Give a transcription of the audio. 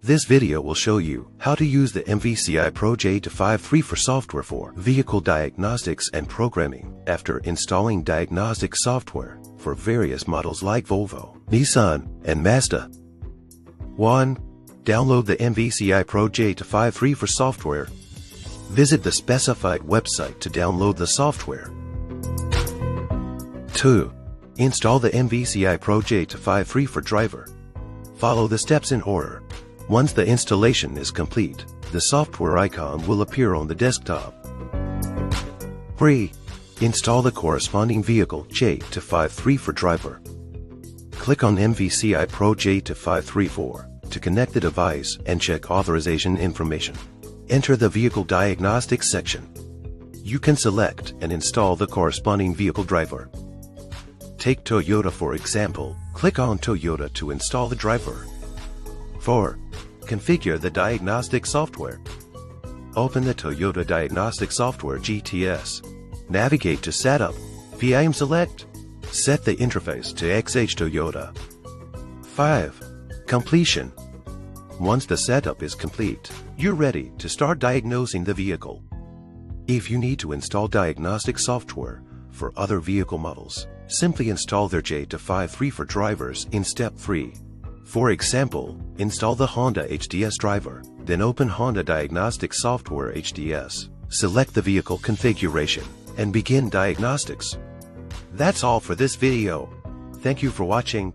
This video will show you how to use the MVCI Pro J2534 for software for vehicle diagnostics and programming after installing diagnostic software for various models like Volvo, Nissan, and Mazda. 1. Download the MVCI Pro J2534 software. Visit the specified website to download the software. 2. Install the MVCI Pro J2534 driver. Follow the steps in order. Once the installation is complete, the software icon will appear on the desktop. 3. Install the corresponding vehicle J2534 driver. Click on MVCI Pro J2534 to connect the device and check authorization information. Enter the vehicle diagnostics section. You can select and install the corresponding vehicle driver. Take Toyota for example. Click on Toyota to install the driver. 4. Configure the diagnostic software. Open the Toyota Diagnostic Software GTS. Navigate to Setup. VIM select. Set the interface to XH Toyota. 5. Completion. Once the setup is complete, you're ready to start diagnosing the vehicle. If you need to install diagnostic software for other vehicle models, simply install their J2534 drivers in step 3. For example, install the Honda HDS driver, then open Honda Diagnostic Software HDS, select the vehicle configuration, and begin diagnostics. That's all for this video. Thank you for watching.